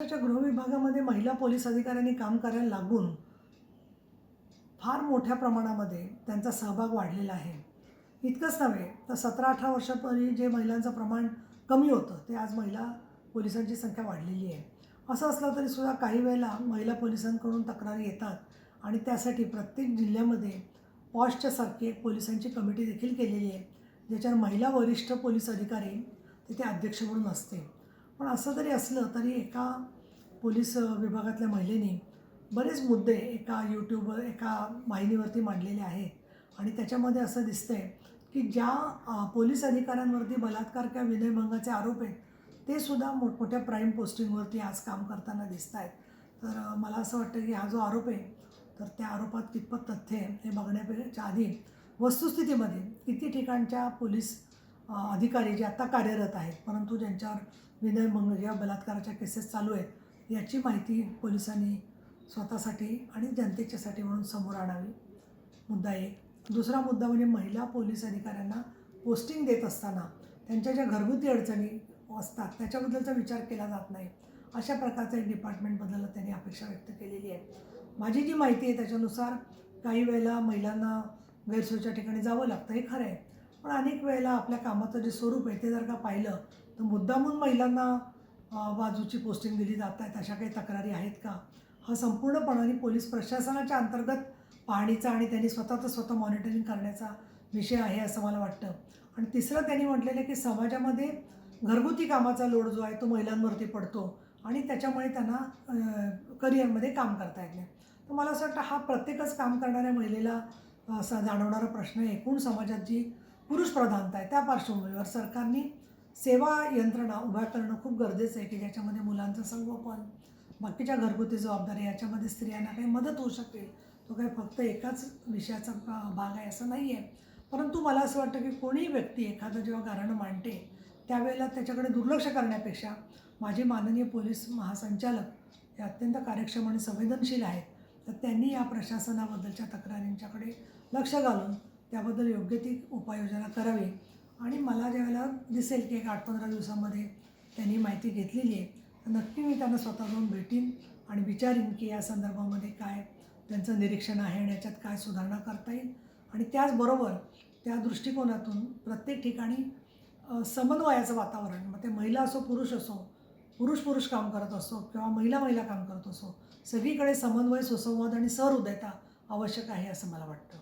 च्या गृह विभागामध्ये महिला पोलीस अधिकाऱ्यांनी काम करायला लागून फार मोठ्या प्रमाणामध्ये त्यांचा सहभाग वाढलेला आहे. इतकंच नव्हे तर 17-18 वर्षापूर्वी जे महिलांचं प्रमाण कमी होतं ते आज महिला पोलिसांची संख्या वाढलेली आहे. असं असलं तरीसुद्धा काही वेळेला महिला पोलिसांकडून तक्रारी येतात आणि त्यासाठी प्रत्येक जिल्ह्यामध्ये पॉशच्या सारखी एक पोलिसांची कमिटी देखील केलेली आहे, ज्याच्यावर महिला वरिष्ठ पोलीस अधिकारी तिथे अध्यक्ष म्हणून असते. पण असं जरी असलं तरी एका पोलीस विभागातल्या महिलेने बरेच मुद्दे एका यूट्यूबवर एका वाहिनीवरती मांडलेले आहेत आणि त्याच्यामध्ये असं दिसतंय की ज्या पोलीस अधिकाऱ्यांवरती बलात्कार किंवा विनयभंगाचे आरोप आहेत ते सुद्धा मोठमोठ्या प्राईम पोस्टिंगवरती आज काम करताना दिसत आहेत. तर मला असं वाटतं की हा जो आरोप आहे तर त्या आरोपात कितपत तथ्य आहे हे बघण्यापेक्षा आधी वस्तुस्थितीमध्ये किती ठिकाणच्या पोलीस अधिकारी जे आता कार्यरत आहेत परंतु ज्यांच्यावर विनयभंग किंवा बलात्काराच्या केसेस चालू आहेत याची माहिती पोलिसांनी स्वतःसाठी आणि जनतेच्यासाठी म्हणून समोर आणावी. मुद्दा एक. दुसरा मुद्दा म्हणजे महिला पोलीस अधिकाऱ्यांना पोस्टिंग देत असताना त्यांच्या ज्या घरगुती अडचणी असतात त्याच्याबद्दलचा विचार केला जात नाही. अशा प्रकारचं एक डिपार्टमेंटबद्दल त्यांनी अपेक्षा व्यक्त केलेली आहे. माझी जी माहिती आहे त्याच्यानुसार काही वेळेला महिलांना गैरसोयीच्या ठिकाणी जावं लागतं हे खरं आहे. पण अनेक वेळेला आपल्या कामाचं जे स्वरूप आहे ते जर का पाहिलं तर मुद्दामून महिलांना बाजूची पोस्टिंग दिली जात आहेत अशा काही तक्रारी आहेत का, हा संपूर्णपणाने पोलीस प्रशासनाच्या अंतर्गत पाहणीचा आणि त्यांनी स्वतः मॉनिटरिंग करण्याचा विषय आहे असं मला वाटतं. आणि तिसरं त्यांनी म्हटलेलं आहे की समाजामध्ये घरगुती कामाचा लोड जो आहे तो महिलांवरती पडतो आणि त्याच्यामुळे त्यांना करिअरमध्ये काम करता येत नाही. तर मला असं वाटतं हा प्रत्येकच काम करणाऱ्या महिलेला असा जाणवणारा प्रश्न आहे. एकूण समाजात जी पुरुष प्रधानता आहे त्या पार्श्वभूमीवर सरकारने सेवा यंत्रणा उभ्या करणं खूप गरजेचं आहे की ज्याच्यामध्ये मुलांचं संगोपन, बाकीच्या घरगुती जबाबदारी याच्यामध्ये स्त्रियांना काही मदत होऊ शकेल. तो काही फक्त एकाच विषयाचा भाग आहे असं नाही आहे. परंतु मला असं वाटतं की कोणी व्यक्ती एखादं जेव्हा गाऱ्हाणं मांडते त्यावेळेला त्याच्याकडे दुर्लक्ष करण्यापेक्षा माझे माननीय पोलीस महासंचालक हे अत्यंत कार्यक्षम आणि संवेदनशील आहेत. तर त्यांनी या प्रशासनाबद्दलच्या तक्रारींच्याकडे लक्ष घालून त्याबद्दल योग्य ती उपाययोजना करावी. आणि मला ज्यावेळेला दिसेल की एक 8-15 दिवसामध्ये त्यांनी माहिती घेतलेली आहे तर नक्की मी त्यांना स्वतः जाऊन भेटीन आणि विचारीन की या संदर्भामध्ये काय त्यांचं निरीक्षण आहे आणि याच्यात काय सुधारणा करता येईल. आणि त्याचबरोबर त्या दृष्टिकोनातून प्रत्येक ठिकाणी समन्वयाचं वातावरण, मग ते महिला असो पुरुष असो, पुरुष काम करत असो किंवा महिला काम करत असो, सगळीकडे समन्वय, सुसंवाद आणि सहृदयता आवश्यक आहे असं मला वाटतं.